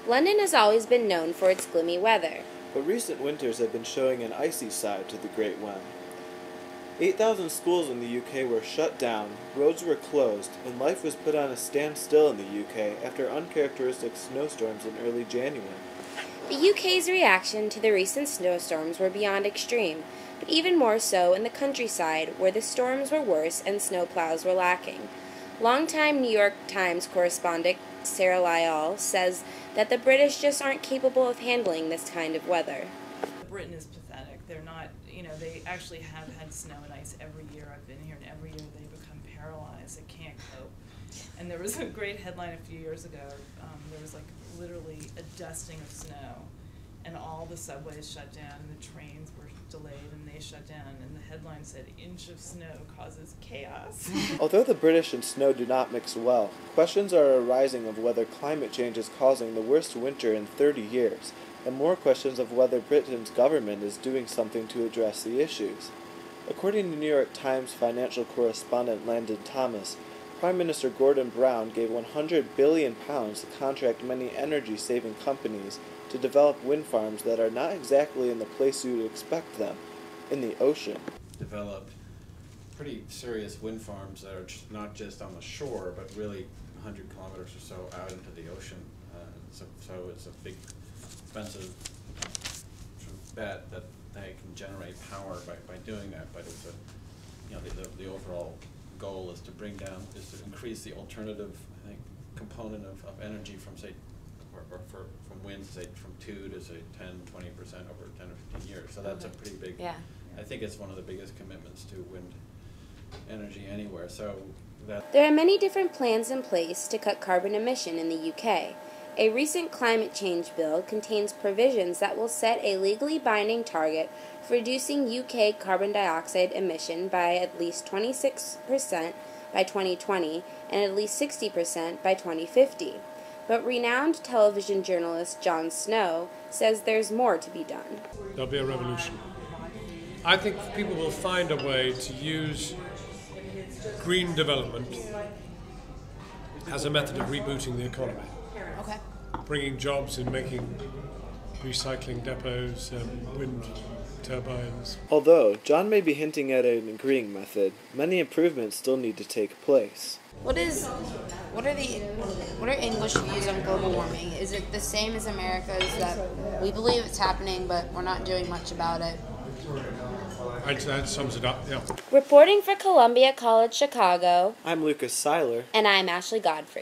London has always been known for its gloomy weather. But recent winters have been showing an icy side to the Great Wen. 8,000 schools in the UK were shut down, roads were closed, and life was put on a standstill in the UK after uncharacteristic snowstorms in early January. The UK's reaction to the recent snowstorms were beyond extreme, but even more so in the countryside, where the storms were worse and snowplows were lacking. Longtime New York Times correspondent Sarah Lyall says that the British just aren't capable of handling this kind of weather. Britain is pathetic. They're not, they actually have had snow and ice every year I've been here, and every year they become paralyzed. They can't cope. And there was a great headline a few years ago. There was like literally a dusting of snow, and all the subways shut down, and the trains were delayed, and they shut down. And the headline said, "Inch of snow causes chaos." Although the British and snow do not mix well, questions are arising of whether climate change is causing the worst winter in 30 years, and more questions of whether Britain's government is doing something to address the issues. According to New York Times financial correspondent Landon Thomas, Prime Minister Gordon Brown gave £100 billion to contract many energy-saving companies to develop wind farms that are not exactly in the place you would expect them, in the ocean. Developed pretty serious wind farms that are not just on the shore, but really 100 kilometers or so out into the ocean. So it's a big, expensive bet that they can generate power by doing that. But it's the overall goal is to increase the alternative, I think, component of energy from say, from wind, say from 2 to say 10, 20% over 10 or 15 years. So that's a pretty big. Yeah. I think it's one of the biggest commitments to wind energy anywhere. So there are many different plans in place to cut carbon emission in the UK. A recent climate change bill contains provisions that will set a legally binding target for reducing UK carbon dioxide emission by at least 26% by 2020 and at least 60% by 2050. But renowned television journalist Jon Snow says there's more to be done. There'll be a revolution. I think people will find a way to use green development as a method of rebooting the economy. Okay. Bringing jobs in making recycling depots, wind turbines. Although John may be hinting at an agreeing method, many improvements still need to take place. What are English views on global warming? Is it the same as America's, that we believe it's happening but we're not doing much about it? That sums it up, yeah. Reporting for Columbia College Chicago, I'm Lucas Seiler. and I'm Ashley Godfrey.